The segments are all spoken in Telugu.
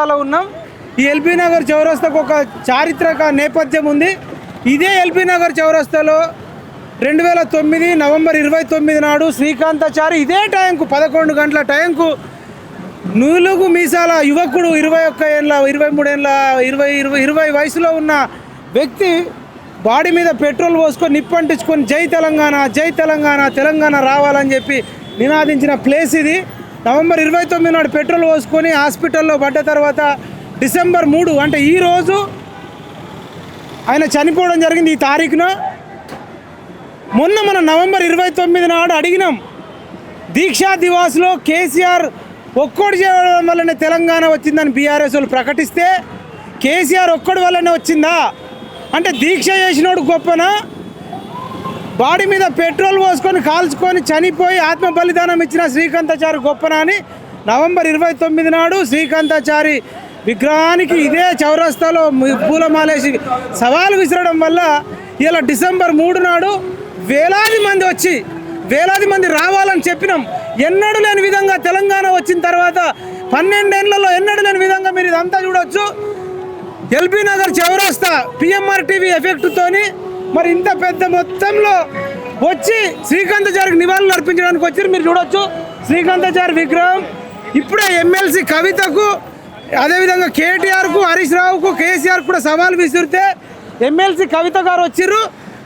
చౌరస్తాలో ఉన్నాం. ఈ ఎల్బీ నగర్ చౌరస్తాకు ఒక చారిత్రక నేపథ్యం ఉంది. ఇదే ఎల్బీ నగర్ చౌరస్తాలో 2009 నవంబర్ 29 నాడు శ్రీకాంతాచారి ఇదే టైంకు 11 గంటల టైంకు నూలుగు మీసాల యువకుడు 21 ఏళ్ళ 23 ఏళ్ళ 20 వయసులో ఉన్న వ్యక్తి బాడీ మీద పెట్రోల్ పోసుకొని నిప్పంటించుకొని జై తెలంగాణ జై తెలంగాణ తెలంగాణ రావాలని చెప్పి నినాదించిన ప్లేస్ ఇది. నవంబర్ 29 నాడు పెట్రోల్ పోసుకొని హాస్పిటల్లో పడ్డ తర్వాత డిసెంబర్ 3 అంటే ఈరోజు ఆయన చనిపోవడం జరిగింది. ఈ తారీఖున మొన్న మన నవంబర్ 29 నాడు అడిగినాం, దీక్షా దివాస్లో కేసీఆర్ ఒక్కడు చేయడం వల్లనే తెలంగాణ వచ్చిందని బీఆర్ఎస్ వాళ్ళు ప్రకటిస్తే కేసీఆర్ ఒక్కడి వల్లనే వచ్చిందా అంటే దీక్ష చేసినోడు గొప్పనా, బాడీ మీద పెట్రోల్ పోసుకొని కాల్చుకొని చనిపోయి ఆత్మ బలిదానం ఇచ్చిన శ్రీకాంతాచారి గొప్పనా అని నవంబర్ 29 నాడు శ్రీకాంతాచారి విగ్రహానికి ఇదే చౌరస్తాలో పూలమాలేసి సవాలు విసరడం వల్ల ఇలా డిసెంబర్ 3 నాడు వేలాది మంది రావాలని చెప్పినాం. ఎన్నడూ లేని విధంగా తెలంగాణ వచ్చిన తర్వాత 12 ఏళ్లలో ఎన్నడూ లేని విధంగా మీరు ఇదంతా చూడవచ్చు. ఎల్బీ నగర్ చౌరస్తా పిఎంఆర్ టీవీ ఎఫెక్ట్తోని మరి ఇంత పెద్ద మొత్తంలో వచ్చి శ్రీకాంతాచారికి నివాళులు అర్పించడానికి వచ్చి మీరు చూడొచ్చు. శ్రీకాంతాచారి విగ్రహం ఇప్పుడే ఎమ్మెల్సీ కవితకు అదేవిధంగా కేటీఆర్కు హరీష్ రావుకు కేసీఆర్ కూడా సవాల్ విసిరితే ఎమ్మెల్సీ కవిత గారు వచ్చిర్రు.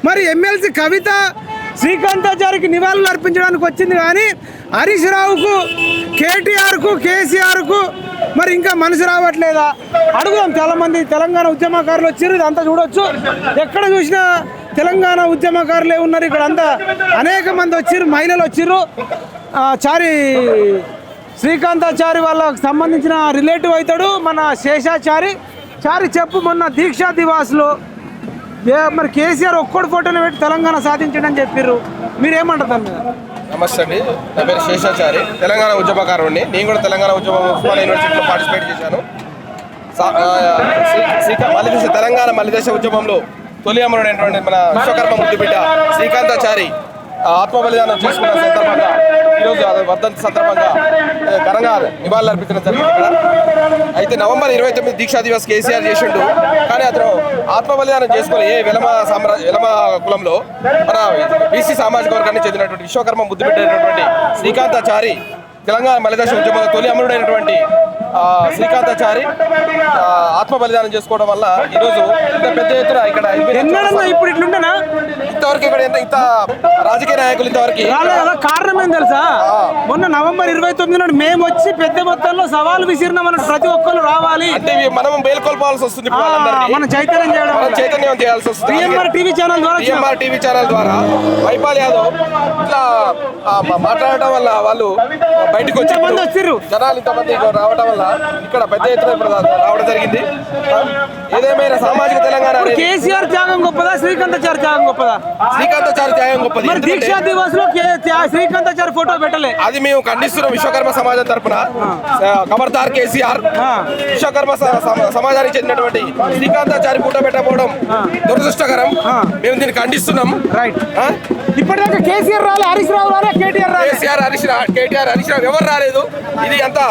మరి ఎమ్మెల్సీ కవిత శ్రీకాంతాచారికి నివాళులు అర్పించడానికి వచ్చింది కానీ హరీష్ రావుకు కేటీఆర్కు కేసీఆర్కు మరి ఇంకా మనసు రావట్లేదా అడుగుదాం. చాలామంది తెలంగాణ ఉద్యమకారులు వచ్చారు, ఇదంతా చూడొచ్చు. ఎక్కడ చూసినా తెలంగాణ ఉద్యమకారులే ఉన్నారు. ఇక్కడ అంతా అనేక మంది వచ్చారు, మహిళలు వచ్చారు. శ్రీకాంతాచారి వాళ్ళకు సంబంధించిన రిలేటివ్ అవుతాడు మన శేషాచారి. చెప్పు, మొన్న దీక్షా దివాస్లో మరి కేసీఆర్ ఒక్కడు ఫోటోలు పెట్టి తెలంగాణ సాధించడని చెప్పారు, మీరేమంటారు దాని మీద? నమస్తే అండి, నా పేరు శేషాచారి, తెలంగాణ ఉద్యమకారుడిని. నేను కూడా తెలంగాణ ఉస్మానియా యూనివర్సిటీలో పార్టిసిపేట్ చేశాను. తెలంగాణ మలిదశ ఉద్యమంలో తొలి అమరుడైనటువంటి మన విశ్వకర్మ ముద్దుబిడ్డ శ్రీకాంతాచారి ఆత్మ బలిదానం చేసుకున్న సందర్భంగా ఈరోజు వర్ధంతి సందర్భంగా ఘనంగా నివాళులు అర్పించడం జరిగింది ఇక్కడ. అయితే నవంబర్ 29 దీక్షా దివస్ కేసీఆర్ చేసిండు, కానీ అతను ఆత్మ బలిదానం చేసుకుని వెలమ కులంలో మన బీసీ సామాజిక వర్గానికి చెందినటువంటి విశ్వకర్మ ముద్దుబిడ్డ అయినటువంటి శ్రీకాంతాచారి తెలంగాణ మలిదశ ఉద్యమంలో తొలి అమరుడైనటువంటి శ్రీకాంతాచారి ఆత్మ బలిదానం చేసుకోవడం వల్ల ఈరోజు ఇంత పెద్ద ఎత్తున ఇక్కడ ఇప్పుడు ఇట్లుంటేనా ఇంతవరకు ఇక్కడ ఇంత రాజకీయ నాయకులు ఇంతవరకు కారణం ఏం తెలుసా? మొన్న నవంబర్ 29 నాడు మేము వచ్చి పెద్ద మొత్తంలో సవాలు విసిరినామన్న ప్రతి ఒక్కరు రావాలి అంటే మనం మేల్కొల్పాల్సి వస్తుంది, మన చైతన్యం చేయాల్సి వస్తుంది. పిఎంఆర్ టీవీ ఛానల్ ద్వారా వైపాల్ యాదవ్ ఇట్లా మాట్లాడటం వల్ల వాళ్ళు బయటకు వచ్చి జనాలు ఇంతమంది రావడం వల్ల ఇక్కడ పెద్ద ఎత్తున రావడం జరిగింది. ఏదేమైనా సామాజిక తెలంగాణ కేసీఆర్ త్యాగం గొప్పదా శ్రీకాంతాచారి త్యాగం గొప్పదా? శ్రీకాంతాచారి త్యాగం గొప్పది. దీక్షా దివాస్ లో శ్రీకాంతాచారి ఫోటో పెట్టలే, అది మేము ఖండిస్తున్నాం. విశ్వకర్మ సమాజం తరఫున ఖబర్దార్ కేసీఆర్. విశ్వకర్మ సమాజానికి చెందినటువంటి శ్రీకాంతాచారి ఫోటో పెట్టకపోవడం దురదృష్టకరం. మేము దీన్ని ఖండిస్తున్నాం. రైట్. ఇప్పటిదాకా కేసీఆర్ రాలే, హరీష్ రావు రాలే, కేటీఆర్ రాలే. కేటీఆర్ హరీష్ రావు ఎవరు రాలేదు. ఇది అంతా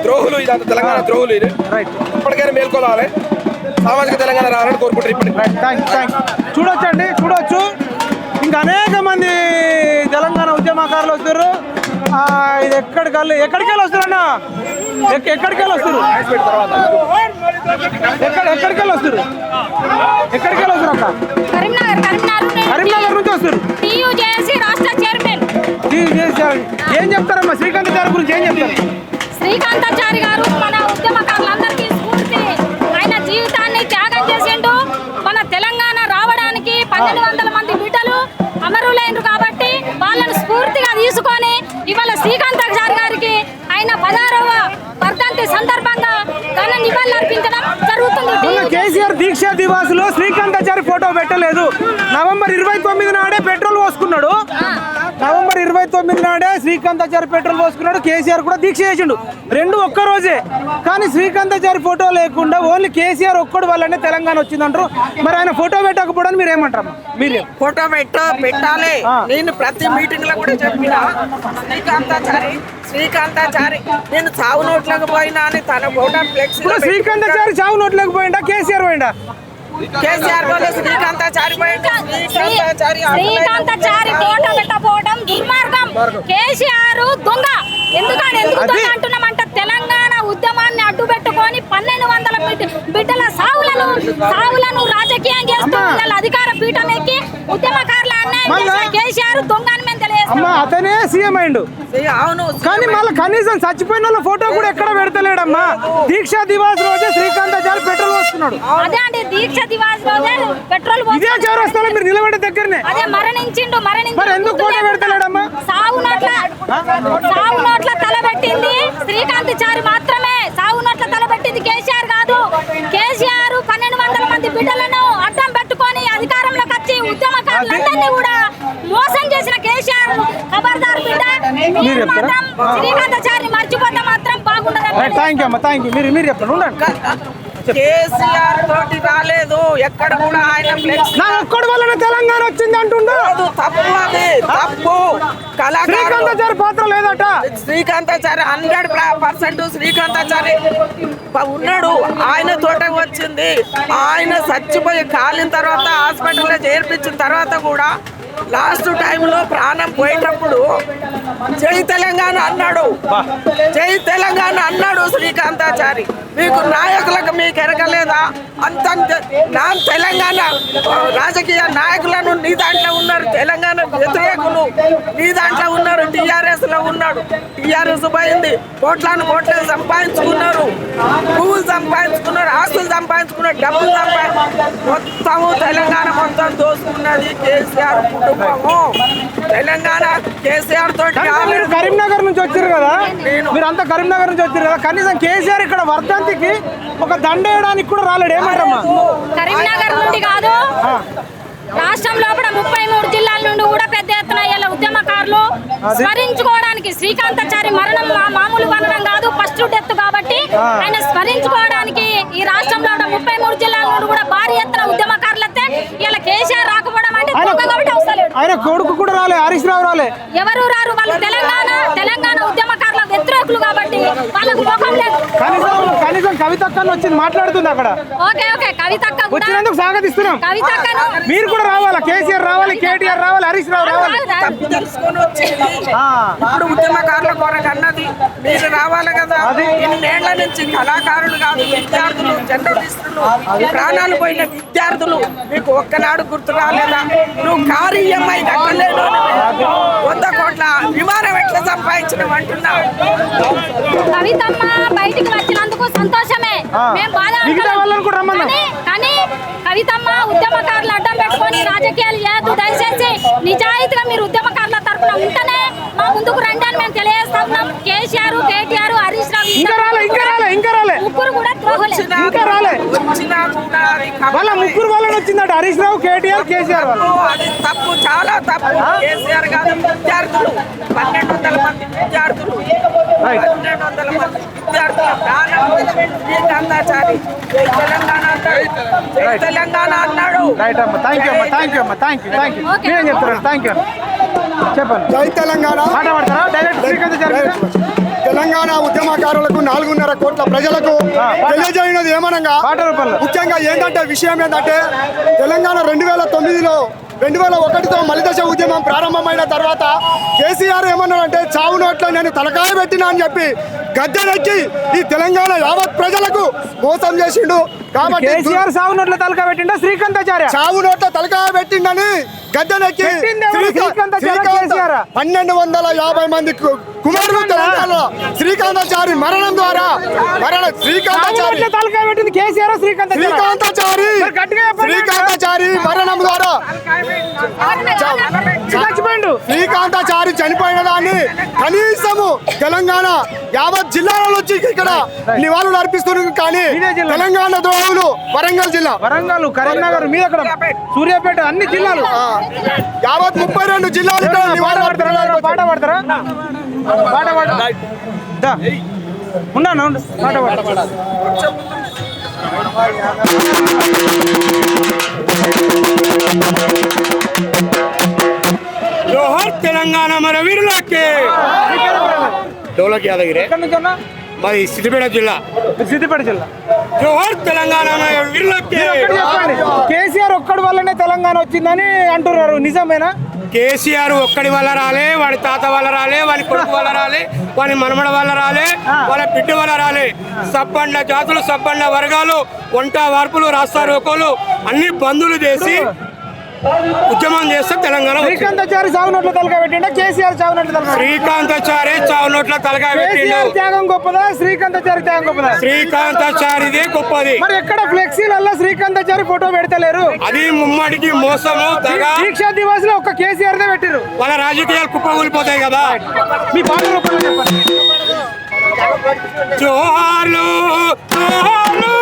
ద్రోహులు, ఇది అంత తెలంగాణ ద్రోహులు. ఇది ఇప్పటికైనా మేల్కోవాలి, సామాజిక తెలంగాణ రావాలని కోరుకుంటారు. ఇప్పటికి చూడొచ్చు ఇంకా అనేక మంది తెలంగాణ ఉద్యమకారులు వస్తారు. ఇది ఎక్కడికెళ్ళి వస్తారన్న? ఎక్కడికెళ్ళి వస్తారు అక్క? కరీంనగర్ నుంచి వస్తారు. ఏం చెప్తారమ్మా శ్రీకాంతాచారి గురించి? ఏం చెప్తారు? శ్రీకాంతాచారి గారు మన ఉద్యమకారులందరికీ స్ఫూర్తి. ఆయన జీవితాన్ని త్యాగం చేసిండు. మన తెలంగాణ రావడానికి 1200 మంది బిడ్డలు అమరులైనరు కాబట్టి వాళ్ళను స్ఫూర్తిగా తీసుకొని ఇవాళ శ్రీకాంతాచారి గారికి ఆయన 16వ వర్ధంతి సందర్భంగా ఘన నివాళులు అర్పించడం జరుగుతుంది. కేసీఆర్ దీక్షా దివాస్ లో శ్రీకాంతాచారి ఫోటో పెట్టలేదు. నవంబర్ 29 నాడే పెట్రోల్ పోసుకున్నాడు. నవంబర్ 29 నాడే శ్రీకాంతాచారి పెట్రోల్ పోసుకున్నాడు, కేసీఆర్ కూడా దీక్ష చేసిండు, రెండు ఒక్క రోజే. కానీ శ్రీకాంతాచారి ఫోటో లేకుండా ఓన్లీ కేసీఆర్ ఒక్కడు వల్లనే తెలంగాణ వచ్చిందంటారు. మరి ఆయన ఫోటో పెట్టకపోవడానికి మీరు ఏమంటారు? మీరు ఫోటో పెట్టాలి. నేను ప్రతి మీటింగ్ లో కూడా చెప్పిన శ్రీకాంతాచారి నేను చావు నోట్లకు పోయినా అని తన ఫోటో ఫ్లెక్స్. శ్రీకాంతాచారి చావు నోట్లకు పోయిండా, కేసీఆర్ పోయిండా? కేసీఆర్ పోలే, శ్రీకాంతాచారి పోయిండా. శ్రీకాంతాచారి ఫోటో పెట్టకపోవడం దుర్మార్గం. కేసీఆర్ దొంగ. ఎందుకు దొంగ అంటున్నామంటే తెలంగాణ ఉద్యమాన్ని అడ్డు పెట్టుకొని 1200 బిడ్డల సావులను రాజకీయం చేస్తూ అధికార పీఠం ఎక్కి ఉద్యమకారుల అన్యాయం కేసీఆర్ దొంగ అని మేము తెలియజేస్తాం. అతనే సీఎం అయిండు. అవును, కానీ మళ్ళీ కనీసం చచ్చిపోయిన వాళ్ళ ఫోటో కూడా ఎక్కడ పెడతలేడమ్మా. దీక్షా దివాస్ రోజే శ్రీకాంతాచారి పెట్రోల్ పోస్తున్నాడు. అదే అండి, దీక్ష దివాస్ రోజే పెట్రోల్ ఇదే చౌరస్తాలో మీరు నిలబడే దగ్గరనే. అదే మరణించిండు. మరి ఎందుకు ఫోటో పెడతలేడమ్మా? సావు నోట్ల తల పెట్టింది శ్రీకాంతాచారి మాత్రమే. సావు నోట్ల తల పెట్టింది కేసీఆర్ కాదు. కేసీఆర్ 1200 మంది బిడ్డలను అడ్డం పెట్టుకొని అధికారంలోకి వచ్చి ఉద్యమకారులందరినీ కూడా మోసం చేసిన కేసీఆర్ ఖబర్దార్ బిడ్డ. మీరు మాత్రం శ్రీకాంతాచారిని మర్చిపోతే మాత్రం బాగుండదు. థ్యాంక్ యూ అమ్మా, థ్యాంక్ యూ. మీరు చెప్పండి, ఉండండి. కేసీఆర్ తోటి రాలేదు ఎక్కడ కూడా. ఆయన నా ఒక్కడి వల్లనే తెలంగాణ వచ్చింది అంటుండు. తప్పు, అది తప్పు. శ్రీకాంతాచారి పాత్ర లేదట. శ్రీకాంతాచారి 100% శ్రీకాంతాచారి ఉన్నాడు. ఆయన తోట వచ్చింది. ఆయన చచ్చిపోయి కాలిన తర్వాత హాస్పిటల్లో చేర్పించిన తర్వాత కూడా లాస్ట్ టైంలో ప్రాణం పోయేటప్పుడు జై తెలంగాణ అన్నాడు. జై తెలంగాణ అన్నాడు శ్రీకాంతాచారి. మీకు నాయకులకు మీకు ఎరగలేదా? అంత నా తెలంగాణ రాజకీయ నాయకులను నీ దాంట్లో ఉన్నారు, తెలంగాణ వ్యతిరేకులు నీ దాంట్లో ఉన్నారు. టీఆర్ఎస్ లో ఉన్నాడు. టీఆర్ఎస్ పోయింది, కోట్లను సంపాదించుకున్నారు, పువ్వులు సంపాదించుకున్నారు, ఆస్తులు సంపాదించుకున్నారు, డబ్బులు మొత్తము తెలంగాణ మొత్తం దోసుకున్నది కేసీఆర్ కుటుంబము. తెలంగాణ కేసీఆర్ తోటి. మీరు కరీంనగర్ నుంచి వచ్చారు కదా, మీరు అంతా కరీంనగర్ నుంచి వచ్చారు కదా, కనీసం కేసీఆర్ ఇక్కడ వర్ధంతికి ఒక దండ వేయడానికి కూడా రాలేడు. ఏమంటారమ్మా? కరీంనగర్ నుండి కాదు, రాష్ట్రంలో కూడా 33 జిల్లాల నుండి కూడా పెద్ద ఎత్తున ఇలా ఉద్యమకారులు స్మరించుకోవడానికి. శ్రీకాంతాచారి మరణం మామూలు మరణం కాదు, ఫస్ట్ డెత్ కాబట్టి ఆయన స్మరించుకోవడానికి ఈ రాష్ట్రంలో కూడా 33 జిల్లాల నుండి కూడా భారీ ఎత్తున ఉద్యమకారులు వస్తే ఇలా కేసీఆర్ రాకపోవడం అంటే కాబట్టి అవసరం. ఆయన కొడుకు కూడా రాలే, హరీష్ రావు రాలే, ఎవరు రారు. వాళ్ళు తెలంగాణ ఉద్యమకారుల వ్యతిరేకులు కాబట్టి వాళ్ళకు ముఖం లేదు. కనీసం కవితక్క వచ్చింది, మాట్లాడుతుంది అక్కడ. ఓకే కవితక్క వచ్చినందుకు స్వాగతిస్తున్నాం. కవితక్కను మీరు కూడా రావాలా, కేసీఆర్ రావాలి, కేటీఆర్ రావాలి, హరీష్ రావు రావాలి. తెలుసుకొని వచ్చింది. ఇప్పుడు ఉద్యమకారుల కొరకు అన్నది మీరు రావాలి కదా. ఇన్నేళ్ల నుంచి కళాకారులు కాదు, విద్యార్థులు, జర్నలిస్టులు, ప్రాణాలు పోయిన విద్యార్థులు మీకు ఒక్కనాడు గుర్తు రాలేదా? నువ్వు కారు EMI కట్టలేడు, 100 కోట్ల విమానం ఎట్లా సంపాదించడం అంటున్నావు? కవితమ్మ బయటికి వచ్చినందుకు సంతోషమే, మేము బాధ. కానీ కవితమ్మ ఉద్యమకారులు అడ్డం పెట్టుకొని రాజకీయాలు చేయొద్దు దయచేసి. నిజాయితీగా మీరు ఉద్యమకారుల తరఫున ఉంటేనే మా ముందుకు రండి అని మేము తెలియజేస్తాం. కేసీఆర్, కేటీఆర్, హరీష్ రావు ముగ్గురు కూడా వాళ్ళ ముగ్గురు వాళ్ళని వచ్చిందట. హరీష్ రావు, కేటీఆర్, కేసీఆర్ అది తప్పు, చాలా తప్పు. కేసీఆర్ కాదు, విద్యార్థులు 1200 మంది విద్యార్థులు 1200 మంది విద్యార్థుల ప్రాణం శ్రీకాంతాచారి జై తెలంగాణ అన్నాడు. చెప్పండి. జై తెలంగాణ. తెలంగాణ ఉద్యమకారులకు 4.5 కోట్ల ప్రజలకు తెలియజేయనది ఏమనగా ముఖ్యంగా ఏంటంటే విషయం ఏంటంటే తెలంగాణ 2001తో మలిదశ ఉద్యమం ప్రారంభమైన తర్వాత కేసీఆర్ ఏమన్నాడంటే చావు నోట్లో నేను తలకాయ పెట్టినా అని చెప్పి గద్దెనెక్కి ఈ తెలంగాణ యావత్ ప్రజలకు మోసం చేసిండు. కాబట్టి కేసీఆర్ చావు నోట్ల తలకాయ పెట్టిండా, శ్రీకాంతాచార్య చావు నోట్ల తలకాయ పెట్టిండని గద్దెనెక్కి 1250 మంది కుమారులు తెలంగాణ శ్రీకాంతాచారి మరణం ద్వారా తలకాయ పెట్టింది కేసీఆర్, శ్రీకాంతాచారి మరణం ద్వారా చచ్చిపోయిండు. శ్రీకాంతాచారి చనిపోయిన దాన్ని కనీసము తెలంగాణ యావత్ జిల్లాల నుంచి ఇక్కడ నివాళులు అర్పిస్తున్నారు. కానీ ఇదే జిల్లా. తెలంగాణ ద్రోహులు వరంగల్ జిల్లా, వరంగల్, కరీంనగర్, మీద అక్కడ సూర్యాపేట అన్ని జిల్లాలు యావత్ 32 జిల్లాలు ఇక్కడ నివాళులు అర్పిస్తున్నారు. పాట పాడతారా? పాట పాడతా ఉన్నాను, పాట పాడతా. జోహార్ తెలంగాణ మన వీరులకి. డోలక్ యాదగిరి, ఎక్కడి నుంచి అన్నా? మాది సిద్దిపేట జిల్లా. సిద్దిపేట జిల్లా. జోహార్ తెలంగాణ మన వీరులకి. ఒకటి చెప్పండి, కేసీఆర్ ఒక్కడి వల్లనే తెలంగాణ వచ్చిందని అంటున్నారు, నిజమేనా? కేసీఆర్ ఒక్కడి వల్ల రాలే, వాడి తాత వల్ల రాలే, వాడి కొడుకు వల్ల రాలే, వాడి మనమడ వల్ల రాలే, వాళ్ళ బిడ్డ వల్ల రాలే. సబ్బండ జాతులు, సబ్బండ వర్గాలు, వంట వార్పులు, రాస్తా రోకోలు అన్ని బంధువులు చేసి ఉద్యమం చేస్తే తెలంగాణ వచ్చింది. శ్రీకాంతాచారి చావు నోట్ల తలకాయ పెట్టిండా, కేసీఆర్ చావు నోట్ల తలకాయ? శ్రీకాంతాచారి చావు నోట్ల తలకాయ పెట్టిండు. కేసీఆర్ త్యాగం గొప్పదా, శ్రీకాంతాచారి త్యాగం గొప్పదా? శ్రీకాంతాచారిదే గొప్పది. మరి ఎక్కడ ఫ్లెక్సీలలో శ్రీకాంతాచారి ఫోటో పెడతలేరు? అది ముమ్మడికి మోసము, దగా. దీక్షా దివాస్ లో ఒక్క కేసీఆర్ దే పెట్టిరు. వాళ్ళ రాజకీయాలు కుప్పకూలిపోతాయి కదా. మీ పాట రూపంలో చెప్పండి. జోహార్లు జోహార్లు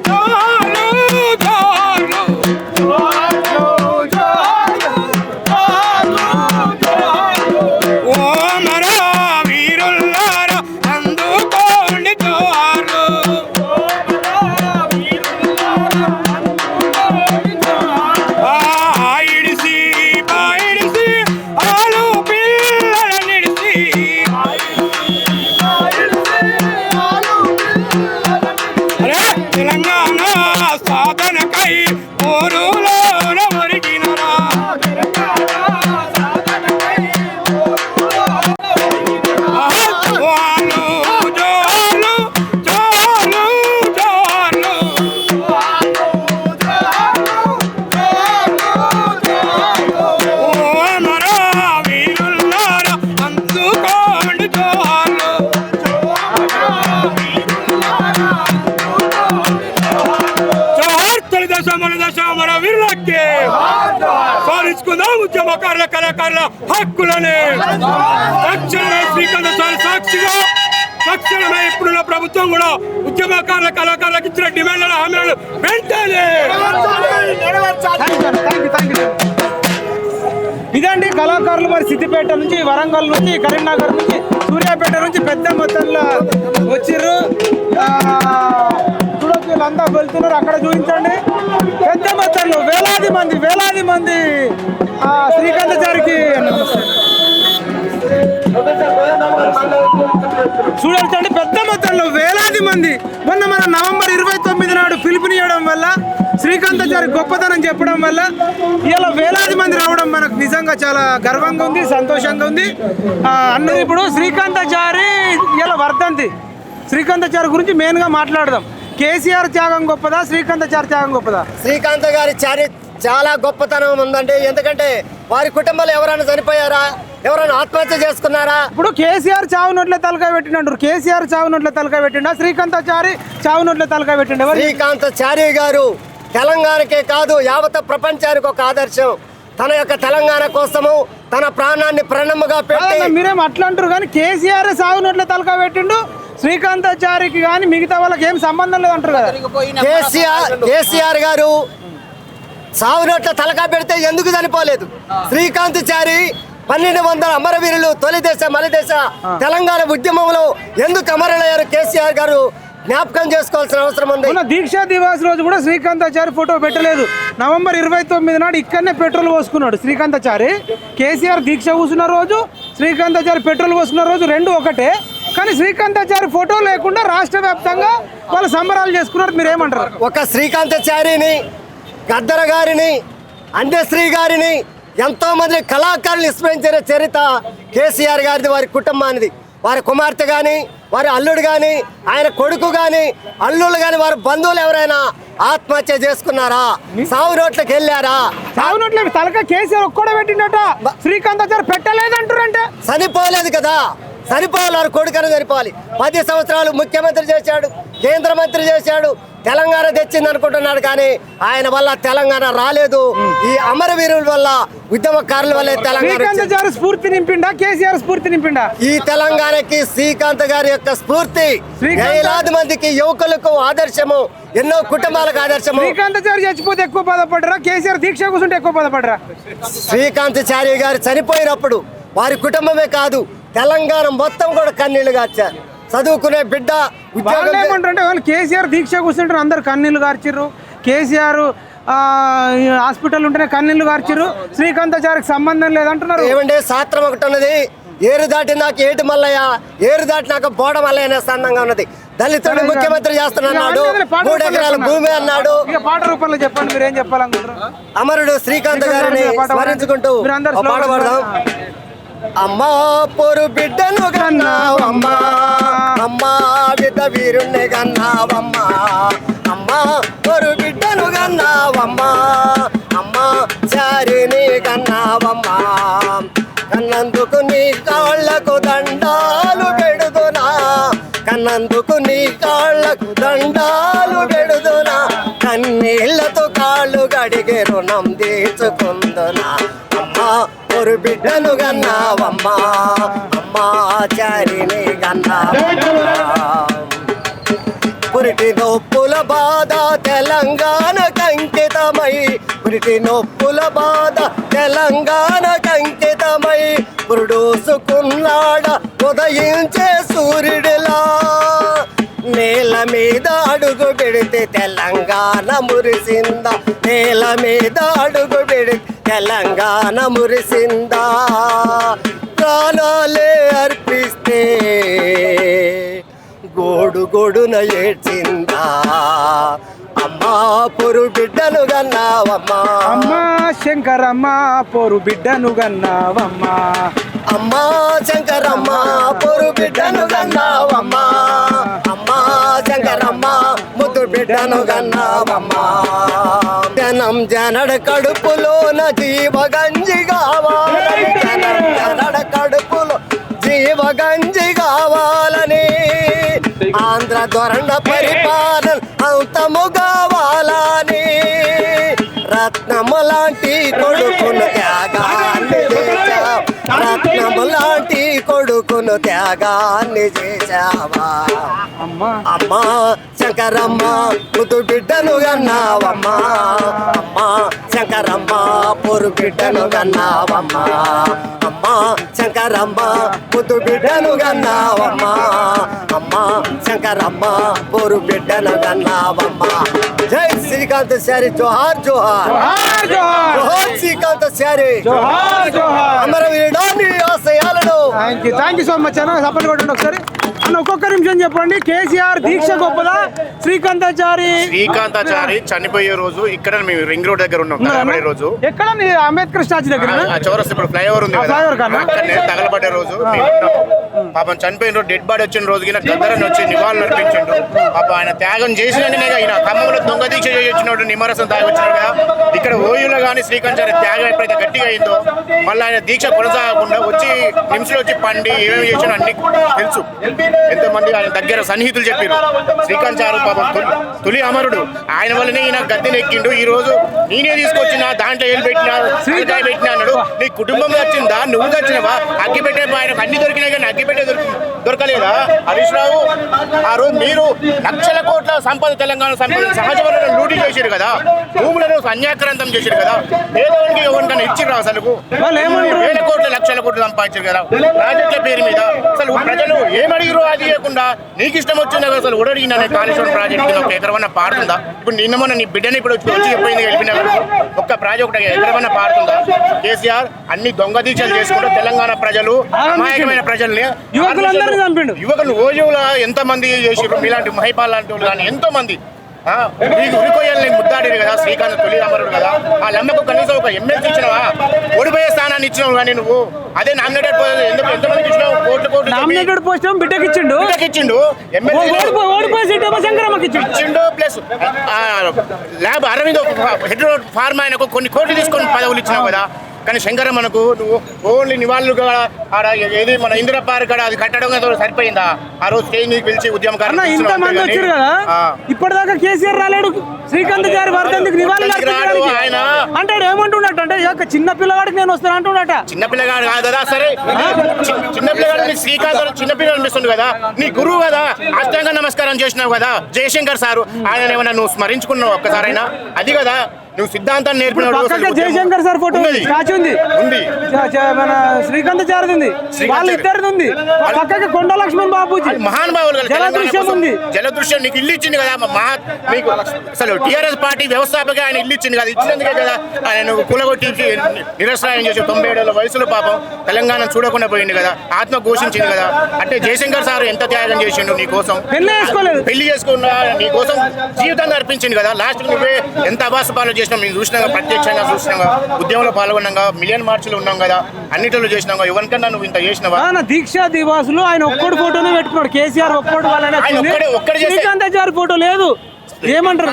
జోహార్లు జోహార్లు ఓ మరా వీరుల్లారా అందుకోండి జోహార్లు. ఇడిసి బాయిడిసి ఆలు పిల్లల నిడిసి అరే తెలంగాణ సాధనకై ఊరులోన ఒరిగినరా. జోహార్లు జోహార్లు జోహార్లు జోహార్లు ఓ మరా వీరుల్లారా అందుకోండి జోహార్లు. జోహార్ తొలిదశ మన దశ మన వీరులకి. సాధించుకుందాం ఉద్యమకారుల కళాకారుల హక్కులని. తక్షణమే శ్రీకాంతాచారి సాక్షిగా, తక్షణమే ఇప్పుడున్న ప్రభుత్వం కూడా ఉద్యమకారుల కళాకారులకు ఇచ్చిన డిమాండ్ల హామీలను వెంటనే ఇదండి కళాకారులు మరి సిద్దిపేట నుంచి, వరంగల్ నుంచి, కరీంనగర్ నుంచి, సూర్యాపేట నుంచి పెద్ద మొత్తంలో వచ్చిర్రు. చూడొచ్చు వీళ్ళంతా వెళ్తున్నారు, అక్కడ చూపించండి. పెద్ద మొత్తంలో వేలాది మంది శ్రీకాంతాచారికి చూడొచ్చండి. పెద్ద మొత్తంలో వేలాది మంది. మొన్న మన నవంబర్ 29 నాడు పిలుపునియడం వల్ల, శ్రీకాంతాచారి గొప్పతనం చెప్పడం వల్ల ఇలా వేలాది మంది రావడం మనకు నిజంగా చాలా గర్వంగా ఉంది, సంతోషంగా ఉంది. అన్నది ఇప్పుడు శ్రీకాంతాచారి ఇలా వర్ధంతి. శ్రీకాంతాచారి గురించి మెయిన్గా మాట్లాడదాం. కేసీఆర్ త్యాగం గొప్పదా, శ్రీకాంతాచారి త్యాగం గొప్పదా? శ్రీకాంత్ గారి చాలా గొప్పతనం ఉందండి. ఎందుకంటే వారి కుటుంబాలు ఎవరైనా చనిపోయారా, ఎవరైనా ఆత్మహత్య చేసుకున్నారా? ఇప్పుడు కేసీఆర్ చావు నోట్ల తలకాయ పెట్టిండు. కేసీఆర్ చావు నోట్ల తలకాయ పెట్టిండా, శ్రీకాంతాచారి చావు నోట్ల తలకాయ పెట్టిండు? శ్రీకాంతాచారి గారు తెలంగాణకే కాదు యావత్ ప్రపంచానికి ఒక ఆదర్శం. తన యొక్క తెలంగాణ కోసము తన ప్రాణాన్ని ప్రణముగా పెట్టి. మీరేం అట్లా అంటారు కానీ కేసీఆర్ సాగు నోట్ల తలకాయ పెట్టిండు, శ్రీకాంతాచారికి కానీ మిగతా వాళ్ళకి ఏం సంబంధం లేదు అంటారు కదా. కేసీఆర్ గారు సాగు నోట్ల తలకాయ పెడితే ఎందుకు చనిపోలేదు? శ్రీకాంతాచారి 1200 అమరవీరులు తొలి దశ మలి దశ తెలంగాణ ఉద్యమంలో ఎందుకు అమరులయ్యారు కేసీఆర్ గారు జ్ఞాపకం చేసుకోవాల్సిన అవసరం ఉంది. దీక్షా దివాస్ రోజు కూడా శ్రీకాంతాచారి ఫోటో పెట్టలేదు. నవంబర్ 29 నాడు ఇక్కడనే పెట్రోల్ పోసుకున్నాడు శ్రీకాంతాచారి. కేసీఆర్ దీక్ష కూర్చున్న రోజు, శ్రీకాంతాచారి పెట్రోల్ పోసుకున్న రోజు రెండు ఒకటే. కానీ శ్రీకాంతాచారి ఫోటో లేకుండా రాష్ట్ర వ్యాప్తంగా వాళ్ళు సంబరాలు చేసుకున్నారు. మీరేమంటారు? ఒక శ్రీకాంతాచారిని, గద్దర గారిని, అంజశ్రీ గారిని, ఎంతో మంది కళాకారులు విస్మరించిన చరిత్ర కేసీఆర్ గారిది, వారి కుటుంబానిది. వారి కుమార్తె కానీ, వారి అల్లుడు కానీ, ఆయన కొడుకు కానీ, అల్లుళ్ళు కానీ, వారి బంధువులు ఎవరైనా ఆత్మహత్య చేసుకున్నారా? సాగు నోట్లకి వెళ్ళారా? సాగు నోట్లకి తలక కేసీఆర్ ఒక్కడే పెట్టినట్ట, శ్రీకాంతాచారి పెట్టలేదంటారంటే చనిపోలేదు కదా. సరిపోవాలి, కొడుకని సరిపోవాలి. 10 సంవత్సరాలు ముఖ్యమంత్రి చేశాడు, కేంద్ర మంత్రి చేశాడు, తెలంగాణ తెచ్చింది అనుకుంటున్నాడు. కానీ ఆయన వల్ల తెలంగాణ రాలేదు. ఈ అమరవీరుల వల్ల, ఉద్యమకారుల వల్ల తెలంగాణ స్ఫూర్తి నింపిండా, కేసీఆర్ స్ఫూర్తి నింపిండా? ఈ తెలంగాణకి శ్రీకాంత్ గారి యొక్క స్ఫూర్తి వేలాది మందికి, యువకులకు ఆదర్శము, ఎన్నో కుటుంబాలకు ఆదర్శము. శ్రీకాంతాచారి చచ్చిపోతే ఎక్కువ బాధపడరా, కేసీఆర్ దీక్ష కూర్చుంటే ఎక్కువ బాధపడరా? శ్రీకాంతాచారి గారు చనిపోయినప్పుడు వారి కుటుంబమే కాదు, తెలంగాణ మొత్తం కూడా కన్నీళ్లు గార్చారు. చదువుకునే బిడ్డ ఏమంటారంటే వాళ్ళు కేసీఆర్ దీక్ష కూర్చుంటారు, అందరు కన్నీళ్లు గార్చిర్రు. కేసీఆర్ హాస్పిటల్ ఉంటేనే కన్నీళ్లు గార్చిర్రు, శ్రీకాంతాచారికి సంబంధం లేదంటున్నారు. ఏమంటే శాస్త్రం ఒకటి ఉన్నది, ఏరు దాటినాక ఏటి మల్లయ్య, ఏరు దాటినాక బోడ మల్లయ్య అనే సందంగా ఉన్నది. దళితుడు ముఖ్యమంత్రి చేస్తున్నాడు, 3 ఎకరాల భూమి అన్నాడు. పాట రూపంలో చెప్పండి, మీరు ఏం చెప్పాలనుకుంటారు? అమరుడు శ్రీకాంత్ గారిని స్మరించుకుంటూ పాట పాడదాం. అమ్మా పొరు బిడ్డను కన్నావమ్మా, అమ్మా బిడ్డ వీరుణ్ణి కన్నావమ్మా, అమ్మా పొరు బిడ్డను కన్నావమ్మా, అమ్మా చారిని కన్నావమ్మా, కన్నందుకు నీ కాళ్లకు దండాలు పెడుదునా, కన్నందుకు నీ కాళ్లకు దండాలు పెడుదునా, కన్నీళ్లతో కాళ్ళు గడిగే రుణం తీర్చుకుందునా, అమ్మా పొరు బిడ్డను కన్నావమ్మా, అమ్మా చారిని కన్నావమ్మా. పురిటి నొప్పుల బాధ తెలంగాణ కంకితమై, పురిటి నొప్పుల బాధ తెలంగాణ కంకితమై, పురుడోసుకున్నాడ ఉదయించే సూర్యుడిలా, నేల మీద అడుగు పెడితే తెలంగాణ మురిసిందా, నేల మీద అడుగు పెడితే తెలంగాణ మురిసిందా, ప్రాణాలే అర్పిస్తే గోడు గోడున ఏడ్చిందా, అమ్మా పొరు బిడ్డను గన్నావమ్మా, అమ్మా శంకరమ్మ పొరు బిడ్డను గన్నావమ్మా, అమ్మా శంకరమ్మ పొరు బిడ్డను గన్నావమ్మా, అమ్మా శంకరమ్మ ముద్దు బిడ్డను గన్నావమ్మా. జనం జనడ కడుపులోన జీవగంజి కావాలని, జనం జనడ కడుపులో జీవగంజి కావాలని, ఆంధ్ర ధోరణ పరిపాలన అంతము కావాలని, రత్నము లాంటి కొడుకును త్యాగాన్ని చేశావా, రత్నము లాంటి కొడుకును త్యాగాన్ని చేశావా, అమ్మా శంకరమ్మ ముద్దు బిడ్డను గన్నావమ్మా, అమ్మా శంకరమ్మ పొరు బిడ్డను గన్నావమ్మా, అమ్మా శంకరమ్మ ముద్దు బిడ్డను గన్నావమ్మా, అమ్మా శంకరమ్మ పొరు బిడ్డను గన్నావమ్మా. జై శ్రీకాంత్ శారి, జోహార్ జోహార్, జోహార్ శ్రీకాంత్ శారి, అమరవీరుడాని ఆశయాలను. థ్యాంక్ యూ సో మచ్ అన్న. సపోర్ట్ కొట్టండి ఒకసారి అన్న, ఒక్కొక్క నిమిషం చెప్పండి. కేసీఆర్ దీక్ష గొప్పదా, శ్రీకాంతాచారి చనిపోయే రోజు ఇక్కడ మేము రింగ్ రోడ్ దగ్గర ఉన్నాం, తగలబడే రోజు. ఎక్కడ? అంబేద్కర్ స్టాచ్యూ దగ్గర, చౌరస్తా ఇప్పుడు ఫ్లైఓవర్ ఉంది కదా, తగలబడ్డే రోజు పాపం చనిపోయిన రోజు, డెడ్ బాడీ వచ్చిన రోజు గద్దరని వచ్చి నివాళులు అర్పించిండు. పాపం ఆయన త్యాగం చేసినట్టునే ఆయన ఖమ్మంలో దొంగ దీక్ష చేసి వచ్చినప్పుడు నిమ్మరసం తాగి వచ్చినాడు కదా, ఇక్కడ ఓయూలో కానీ శ్రీకాంతాచారి త్యాగం ఎప్పుడైతే గట్టిగా అయిందో మళ్ళీ ఆయన దీక్ష కొనసాగకుండా వచ్చి నిమిషంలో వచ్చి పండి ఏమేమి చేసినా అన్ని తెలుసు. ఎంతో మంది ఆయన దగ్గర సన్నిహితులు చెప్పారు, శ్రీకాంతాచారి పాపం తొలి అమరుడు, ఆయన వల్లనే ఈయన గద్దెని ఎక్కిండు. ఈ రోజు నేనే తీసుకొచ్చిన దాంట్లో ఏళ్ళు పెట్టినా శ్రీకాయ పెట్టినా అన్నాడు. నీ కుటుంబం వచ్చిందా, నువ్వు వచ్చినవా? అగ్గిపెట్టే ఆయనకు అన్ని దొరికినాయి కానీ అగ్గిపెట్టే దొరకలేదా? హరీష్ రావు ఆ రోజు మీరు లక్షల కోట్ల సంపద, తెలంగాణ సంపద, సహజ వనరులను లూటీ చేశారు కదా, భూములను అన్యాక్రాంతం చేశారు కదా, పేదవానికి ఎవరికైనా ఇచ్చిర్రా? అసలు వేల కోట్ల లక్షల కోట్లు సంపాదించారు కదా ప్రాజెక్టుల పేరు మీద. అసలు ప్రజలు ఏమడిగిరో అది చేయకుండా నీకు ఇష్టం వచ్చిందా? అసలు ఉడడిగిన కాళేశ్వరం ప్రాజెక్టు ఒక ఎకరమన్నా పారుతుందా? ఇప్పుడు నిన్న మొన్న నీ బిడ్డని ఇప్పుడు వచ్చి చెప్పింది వెళ్ళిన ఒక్క ప్రాజెక్ట్ ఎకరమన్నా పారుతుందా? కేసీఆర్ అన్ని దొంగ దీక్షలు చేసుకుంటూ తెలంగాణ ప్రజలు, అమాయకమైన ప్రజల్ని, యువకులు ఓజువుల ఎంత మంది చేసిరు, మీలాంటి మహిపాల్ లాంటి వాళ్ళు కానీ ఎంతో మంది ఉరికొయ్యాలని ముద్దాడిరు కదా. శ్రీకాంత్ తొలి అమరుడు కదా, ఆ లమ్మకు కనీసం ఒక ఎమ్మెల్సీ ఇచ్చినవా? ఓడిపోయే స్థానాన్ని ఇచ్చినావు కానీ నువ్వు అదే నామినేటెడ్ ఎంతమందికి ఇచ్చినావు? కోట్లు కోట్లు నామినేటెడ్ పోస్ట్ బిడ్డకి ఇచ్చిండు, ఇచ్చిండు. ప్లస్ ల్యాబ్ అరవింద్ హెడ్ ఫార్మా ఆయనకు కొన్ని కోట్లు తీసుకొని పదవులు ఇచ్చినావు కదా. కానీ శంకరమ్మకు నువ్వు ఓన్లీ నివాళులు ఆడ ఏది మన ఇందిరా పార్క్ కాడ అది కట్టడం సరిపోయిందా? ఆ రోజు స్టేజ్ మీద పిలిచి ఉద్యమకారులు ఇంతమంది వచ్చారు కదా, ఇప్పటిదాకా కేసీఆర్ రాలేడు శ్రీకాంతాచారి వర్ధంతికి నివాళులు ఆయన అంటే ఏమంటున్నట్టు అంటే చిన్న పిల్లవాడికి నేను వస్తాను అంటున్నట. చిన్న పిల్లగాడు కాదు కదా, సరే చిన్న పిల్లగాడు శ్రీకాంత్ చిన్న పిల్లలు అనిపిస్తుంది కదా, నీ గురువు కదా, అష్టాంగ నమస్కారం చేసినావు కదా జయశంకర్ సారు, ఆయన ఏమన్నా నువ్వు స్మరించుకున్నావు ఒక్కసారైనా? అది కదా నువ్వు సిద్ధాంతాన్ని నేర్పిన. జయశంకర్ సార్ ఫోటో స్టాచ్యూ ఉంది, మన శ్రీకాంతాచారి ఉంది, వాళ్ళ ఇద్దరిది ఉంది, పక్కకి కొండ లక్ష్మణ్ బాబూజీ మహానుభావులు జలదృశ్యం ఉంది. జలదృశ్యం నీకు ఇల్లు ఇచ్చింది కదా మీకు అసలు టీఆర్ఎస్ పార్టీ వ్యవస్థాపక ఆయన ఇల్లు ఇచ్చింది కదా, ఇచ్చినందుకే కదా ఆయన నువ్వు కూలగొట్టి నిరసనం చేసి 97 ఏళ్ల వయసులో పాపం తెలంగాణ చూడకుండా పోయింది కదా, ఆత్మ ఘోషించింది కదా. అంటే జయశంకర్ సార్ ఎంత త్యాగం చేసిండు నీ కోసం, పెళ్లి చేసుకున్నా నీ కోసం జీవితాన్ని అర్పించింది కదా. లాస్ట్ నువ్వే ఎంత అభాసపాలు చేసినావు మేము చూసినాం, ప్రత్యక్షంగా చూసినాం, ఉద్యమంలో పాల్గొన్నాం, మిలియన్ మార్చులు ఉన్నాం కదా, అన్నిటిలో చేసినాం. ఎవరికన్నా నువ్వు ఇంత చేసినావా? దీక్షా దివాసులు ఆయన ఒక్కడి ఫోటోనే పెట్టుకున్నాడు, కేసీఆర్ ఒక్కడి వాళ్ళ శ్రీకాంతాచారి ఫోటో లేదు. ఏమంటారు?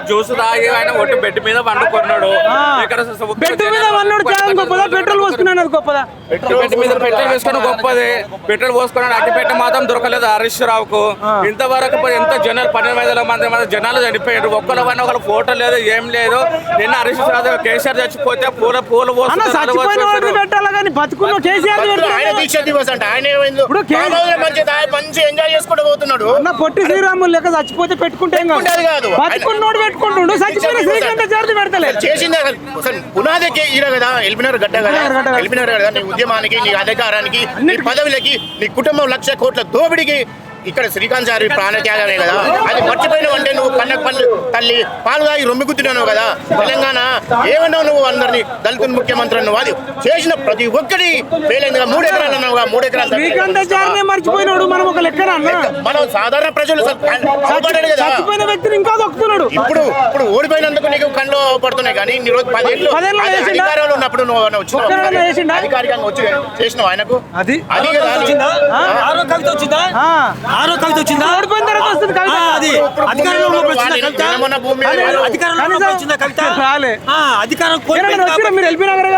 జ్యూస్ తాగి ఆయన ఒట్టి బెడ్ మీద వండుకున్నాడు, బెడ్ మీద వన్నాడు త్యాగం గొప్పదా, పెట్రోల్ పోసుకున్నాడు అది గొప్పదా? బెడ్ మీద పెట్రోల్ వేసుకుని గొప్పది, పెట్రోల్ పోసుకున్నాడు. అట్టి పెట్ట మాత్రం దొరకలేదు హరీష్ రావుకు. ఇంతవరకు ఎంత జనాలు 12,000 మంది జనాలు చనిపోయారు, ఒక్కరు పైన ఒకరు ఫోటో లేదు, ఏం లేదు. నిన్న హరీష్ రావు కేసీఆర్ చచ్చిపోతే పూలు పెట్టాలి కానీ బతుకున్న కేసీఆర్ మంచి ఎంజాయ్ చేసుకుంటూ పోతున్నాడు. పొట్టి శ్రీరాములు లెక్క చచ్చిపోతే పెట్టుకుంటే బతుకున్నోడు పెట్టుకుంటుండు, చచ్చిపోయిన శ్రీకాంతాచారి పెడతలే. చేసిందే పునాది కదా, ఎల్బినగర్ గడ్డ కదా, ఎల్బినగర్ కదా, నీ ఉద్యమానికి, నీ అధికారానికి, నీ పదవులకి, నీ కుటుంబం 1,00,000 కోట్ల దోపిడికి ఇక్కడ శ్రీకాంతాచారి ప్రాణత్యాగమే కదా. అది మర్చిపోయినావు అంటే నువ్వు కన్నకు పళ్ళు తల్లి పాలు తాగి రొమ్మిగుద్దినావు కదా. తెలంగాణ ఏమన్నావు నువ్వు? అందరినీ దళితుల ముఖ్యమంత్రి నువ్వు, అది చేసిన ప్రతి ఒక్కటి ఫెయిల్ 3 ఎకరాలు అన్నావు, 3 ఎకరాలు శ్రీకాంతాచారిని మర్చిపోయినాడు. మనం ఒక లెక్కన మనం సాధారణ ప్రజలు చచ్చిపోయిన వ్యక్తిని ఇంకా దొక్కుతున్నాడు. ఇప్పుడు ఓడిపోయినందుకు నీకు కళ్ళు పడుతున్నాయి కానీ నీ రోజు 10 ఏళ్ళు అధికారంలో ఉన్నప్పుడు నువ్వు అధికారికంగా వచ్చి చేసినావు ఆయనకు. అది కవిత వచ్చిందా? ఓడిపోయిన తర్వాత వస్తుంది కవిత. మీరు ఎల్బీనగర్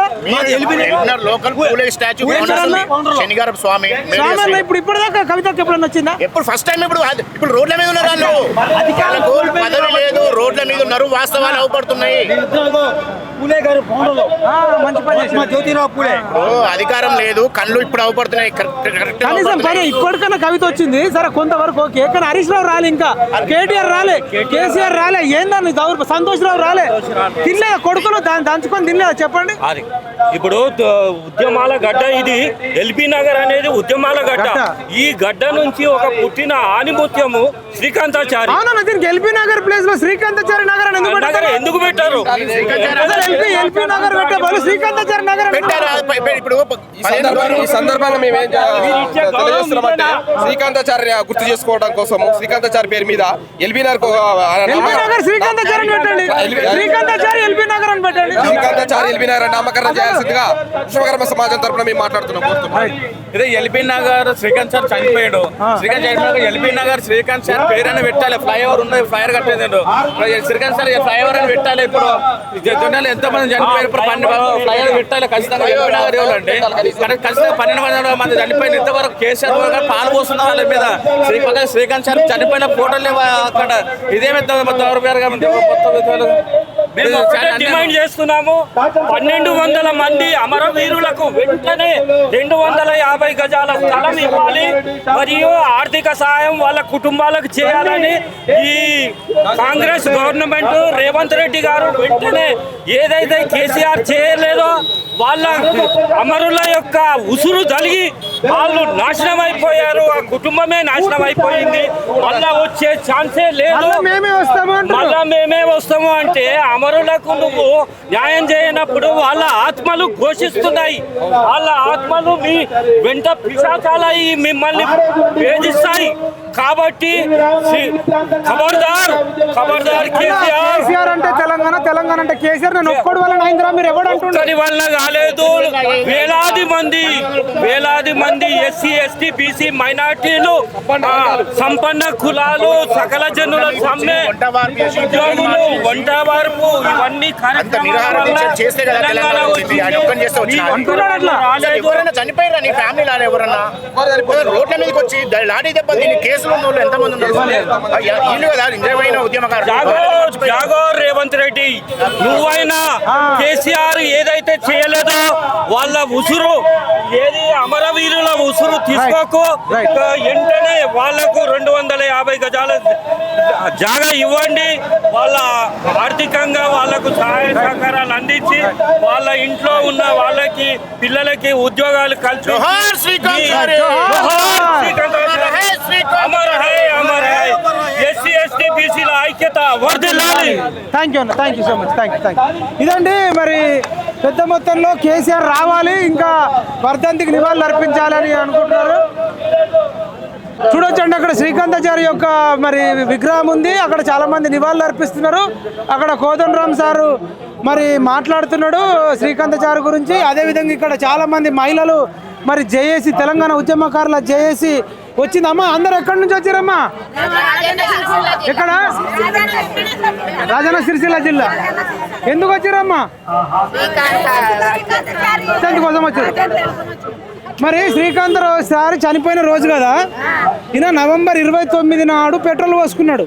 శనిగారు స్వామి ఇప్పటిదాకా కవితకి ఎప్పుడన్నా వచ్చిందా? ఎప్పుడు ఫస్ట్ టైం ఇప్పుడు రోడ్ల మీద ఉన్నారు, పదవి లేదు, రోడ్ల మీద ఉన్నారు, వాస్తవాలు అవపడుతున్నాయి. అధికారం లేదు, కళ్ళు ఇప్పుడు అవపడుతున్నాయి. ఇప్పటికన్నా కవిత వచ్చింది సరే కొంతవరకు ఓకే, కానీ హరీష్ రావు రాలే, ఇంకా కేటీఆర్ రాలే, కేసీఆర్ రాలే, ఏందని సంతోష్ రావు రాలే. తినలేదా కొడుకులు దంచుకొని తినలేదా చెప్పండి? ఇప్పుడు ఉద్యమాల గడ్డ ఇది, ఎల్బీ నగర్ అనేది ఉద్యమాల గడ్డ. ఈ గడ్డ నుంచి ఒక పుట్టిన ఆనిముత్యము శ్రీకాంతాచారి. అవునా, దీనికి ఎల్బీ నగర్ ప్లేస్ లో శ్రీకాంతాచారి నగర్ ఎందుకు పెట్టారు? ఎల్బీ నగర్ పెట్టే బదులు శ్రీకాంతాచారి నగర్ పెట్టారు. ఇప్పుడు ఈ సందర్భంగా మేము ఏం తెలియజేస్తున్నామంటే శ్రీకాంతాచారి గుర్తు చేసుకోవడం కోసం శ్రీకాంతాచారి పేరు మీద ఎల్బీ నగర్ శ్రీకాంతాచారి పెట్టండి, శ్రీకాంతాచారి ఎల్బీ నగర్ అని పెట్టండి, శ్రీకాంతాచారి ఎల్బీ నగర్ నామకరణం చేయాల్సిందిగా విశ్వకర్మ సమాజం తరఫున మేము మాట్లాడుతున్నాం. ఇదే ఎల్బీ నగర్ శ్రీకాంత్ సార్ చనిపోయాడు, శ్రీకాంత్ చనిపోయాడు, ఎల్బీ నగర్ శ్రీకాంత్ సార్ పేరు అని పెట్టాలి. ఫ్లైఓవర్ ఉన్నది, ఫ్లైఓవర్ కట్టేది శ్రీకాంత్ సార్ ఫ్లైఓవర్ అని పెట్టాలి. ఇప్పుడు జనాలు ఎంతో మంది చనిపోయారు, ఇప్పుడు ఫ్లైఓవర్ పెట్టాలి ఖచ్చితంగా. ఎల్బీ నగర్ ఇవ్వాలంటే ఖచ్చితంగా 12,000 మంది చనిపోయిన ఇంతవరకు కేసీఆర్ గారు పాలు పోస్తున్న వాళ్ళ మీద శ్రీకాంత్ సార్ చనిపోయిన ఫోటోలు లేవు అక్కడ. ఇదేమైతే డిమాండ్ చేస్తున్నాము, 1,200 మంది అమరవీరులకు వెంటనే 250 గజాల స్థలం ఇవ్వాలి, మరియు ఆర్థిక సాయం వాళ్ళ కుటుంబాలకు చేయాలని ఈ కాంగ్రెస్ గవర్నమెంట్ రేవంత్ రెడ్డి గారు వెంటనే ఏదైతే కేసీఆర్ చేయలేదో వాళ్ళ అమరుల యొక్క ఉసురు జరిగి వాళ్ళు నాశనం అయిపోయారు, ఆ కుటుంబమే నాశనం అయిపోయింది. మళ్ళా వచ్చే ఛాన్సే లేదు, మళ్ళా మేమే వస్తాము అంటే అమరులకు నువ్వు న్యాయం చేయనప్పుడు వాళ్ళ ఆత్మలు ఘోషిస్తున్నాయి, వాళ్ళ ఆత్మలు మీ వెంట పిశాచాలై మిమ్మల్ని వేధిస్తాయి. కాబట్టి ఖబర్దార్ కేసీఆర్ అంటే తెలంగాణ తెలంగాణ అంటే కేసీఆర్ నేను ఒక్కడి వల్ల అయిందిరా మీరు ఎవడు అంటున్నారు? ఒక్కడి వల్ల కాలేదు, వేలాది మంది ఎస్సీ ఎస్టీ బీసీ మైనార్టీలు, సంపన్న కులాలు, సకల జనుల సమ్మె, ఉద్యోగులు, వంట వార్పు ఇవన్నీ చనిపోయారా నీ ఫ్యామిలీ ఎవరన్నా రోడ్ల మీదకి వచ్చి లాఠీ దెబ్బ దీని కేసులు ఉన్న వాళ్ళు ఎంతమంది ఉన్నారు? జాగో రేవంత్ రెడ్డి, నువ్వైనా కేసీఆర్ ఏదైతే చేయలేదో వాళ్ళ ఉసురు ఏది అమరవీరుల ఉసురు తీసుకోకు, వెంటనే వాళ్లకు 250 గజాల జాగా ఇవ్వండి. వాళ్ళ ఆర్థికంగా వాళ్లకు సహాయ సహకారాలు అందించి వాళ్ళ ఇంట్లో ఉన్న వాళ్ళకి పిల్లలకి ఉద్యోగాలు కలిసి ఎస్సీ ఎస్టీ బీసీల ఐక్యత వర్ధిల్లాలి. థ్యాంక్ యూ అన్న, thank you so much, thank you. ఇదండి మరి పెద్ద మొత్తంలో కేసీఆర్ రావాలి, ఇంకా వర్ధంతికి నివాళులు అర్పించాలని అనుకుంటున్నారు. చూడొచ్చండి అక్కడ శ్రీకాంతాచారి యొక్క మరి విగ్రహం ఉంది, అక్కడ చాలా మంది నివాళులు అర్పిస్తున్నారు. అక్కడ కోదండరామ్ సారు మరి మాట్లాడుతున్నాడు శ్రీకాంతాచారి గురించి. అదేవిధంగా ఇక్కడ చాలా మంది మహిళలు మరి జేఏసీ తెలంగాణ ఉద్యమకారుల జేఏసీ వచ్చిందమ్మా. అందరు ఎక్కడి నుంచి వచ్చారమ్మా? ఎక్కడ? రాజన్న సిరిసిల్ల జిల్లా. ఎందుకు వచ్చారమ్మా? కోసం వచ్చారు. మరి శ్రీకాంతరావు సార్ చనిపోయిన రోజు కదా, ఈయన నవంబర్ 29 నాడు పెట్రోల్ పోసుకున్నాడు.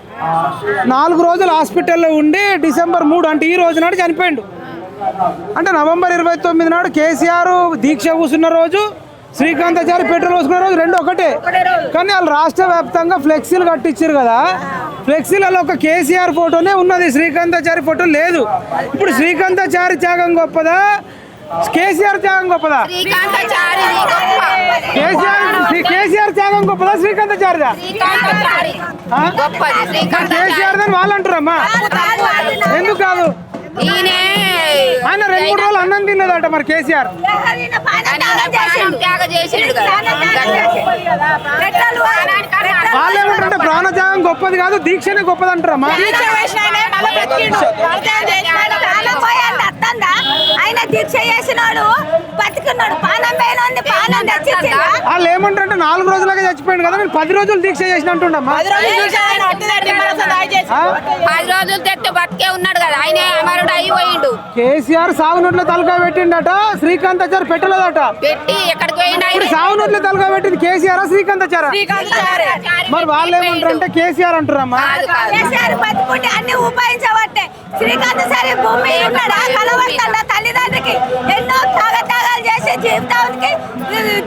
4 రోజులు హాస్పిటల్లో ఉండి డిసెంబర్ 3 అంటే ఈ రోజు నాడు చనిపోయాడు. అంటే నవంబర్ 29 నాడు కేసీఆర్ దీక్ష కూర్చున్న రోజు, శ్రీకాంతాచారి పెట్రోల్ పోసుకున్న రోజు రెండు ఒకటే. కానీ వాళ్ళు రాష్ట్ర వ్యాప్తంగా ఫ్లెక్సీలు కట్టించారు కదా, ఫ్లెక్సీలలో ఒక కేసీఆర్ ఫోటోనే ఉన్నది, శ్రీకాంతాచారి ఫోటో లేదు. ఇప్పుడు శ్రీకాంతాచారి త్యాగం గొప్పదా, కేసీఆర్ త్యాగం గొప్పదా? కేసీఆర్ త్యాగం గొప్పదా, శ్రీకాంతాచారిదా? కేసీఆర్ అని వాళ్ళు అంటారమ్మా. ఎందుకు కాదు? ఆయన 2-3 రోజులు అన్నం తిన్నదట మరి కేసీఆర్. వాళ్ళు ఏమంటారంటే ప్రాణత్యాగం గొప్పది కాదు, దీక్షనే గొప్పది అంటారమ్మా. ఆయన దీక్ష చేసినాడు, బతికున్నాడు, పానం పోయిన పానం తెచ్చి వాళ్ళు ఏమంటారంటే 4 రోజులుగా చచ్చిపోయాడు కదా, నేను 10 రోజులు దీక్ష చేసిన అంటుండమ్మా. 10 రోజులు తెట్టు బతికే ఉన్నాడు కదా, ఆయన అమరుడు అయిపోయిండు. కేసీఆర్ సాగునోట్ల తలకాయ పెట్టిండట, శ్రీకాంతాచారి పెట్టలేదట. పెట్టి ఎక్కడికి పోయినా ఇప్పుడు సాగునోట్ల తలకాయ పెట్టింది కేసీఆర్ శ్రీకాంతాచారి. మరి వాళ్ళు ఏమంటారంటే కేసీఆర్ అంటారమ్మా. కేసీఆర్ బతుకుంటే అన్ని ఉపాయించబట్టే శ్రీకాంతాచారి భూమి ఉన్నాడా కలవడుతుండ తల్లిదండ్రికి ఎన్నో త్యాగాలు చేసి జీవితానికి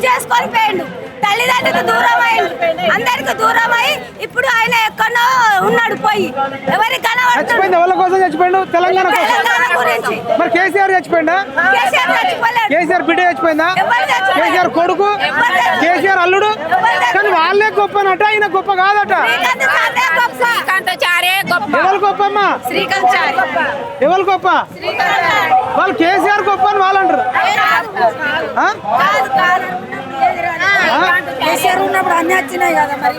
చేసుకొని పోయిండు. తల్లిదండ్రులకు దూరం అయ్యిండు, అందరికి దూరం అయ్యి ఇప్పుడు ఆయన ఎక్కడో ఉన్నాడు పోయి. ఎవరికి చచ్చిపోయింది, ఎవరి కోసం చచ్చిపోయిండు? తెలంగాణ గురించి. మరి కేసీఆర్ చచ్చిపోయిందా? కేసీఆర్ బిడ్డ చచ్చిపోయిందా? కేసీఆర్ కొడుకు, కేసీఆర్ అల్లుడు. కానీ వాళ్ళే గొప్పనట, ఆయన గొప్ప కాదట. ఎవరు గొప్ప అమ్మా? ఎవరు గొప్ప? వాళ్ళు కేసీఆర్ గొప్ప అని వాళ్ళు అంటారు. కేసీఆర్ ఉన్నప్పుడు అన్ని వచ్చినాయి కదా, మరి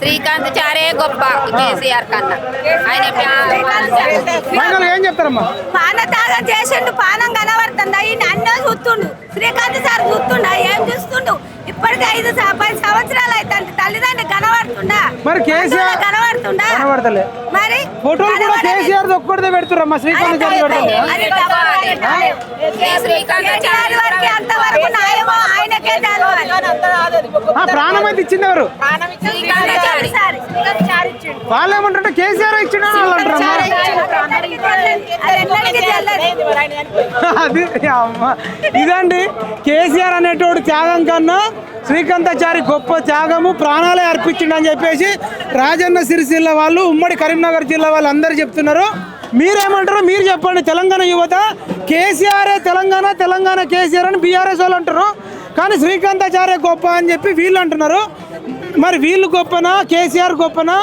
శ్రీకాంతాచారే గొప్ప కేసీఆర్ కన్నా. ఆయన ఏం చెప్తారమ్మా? పానత్యాగం చేసిండు, పానం కనబడుతుంది, ఆయన అన్నో చూస్తుండు. శ్రీకాంతాచారి చూస్తుండా? ఏం చూస్తుండు? ఇప్పటికి 5-10 సంవత్సరాలు అవుతుంది, తల్లిదండ్రులు కనబడుతుండా? మరి కేసీఆర్ కనబడుతుండా? కనబడతలే. మరి ఫోటోలు కూడా కేసీఆర్ ఒక్కడిదే పెడుతురమ్మా, శ్రీకాంతాచారి శ్రీకాంతాచారి వరకు అంతవరకు న్యాయమో ఆయనకే తెలవాలి. ప్రాణం అయితే ఇచ్చింది ఎవరు? వాళ్ళు ఏమంటారంటే కేసీఆర్ ఇచ్చిన వాళ్ళు అంటారమ్మా. అది అమ్మా, ఇదండి కేసీఆర్ అనేటోడు త్యాగం కన్నా శ్రీకాంతాచారి గొప్ప త్యాగము, ప్రాణాలే అర్పించిండని చెప్పేసి రాజన్న సిరిసిల్ల వాళ్ళు, ఉమ్మడి కరీంనగర్ జిల్లా వాళ్ళు అందరూ చెప్తున్నారు. మీరేమంటారో మీరు చెప్పండి. తెలంగాణ యువత కేసీఆరే తెలంగాణ, తెలంగాణ కేసీఆర్ అని బీఆర్ఎస్ వాళ్ళు అంటారు, కానీ శ్రీకాంతాచార్య గొప్ప అని చెప్పి వీళ్ళు అంటున్నారు. మరి వీళ్ళు గొప్పనా, కేసీఆర్ గొప్పనా?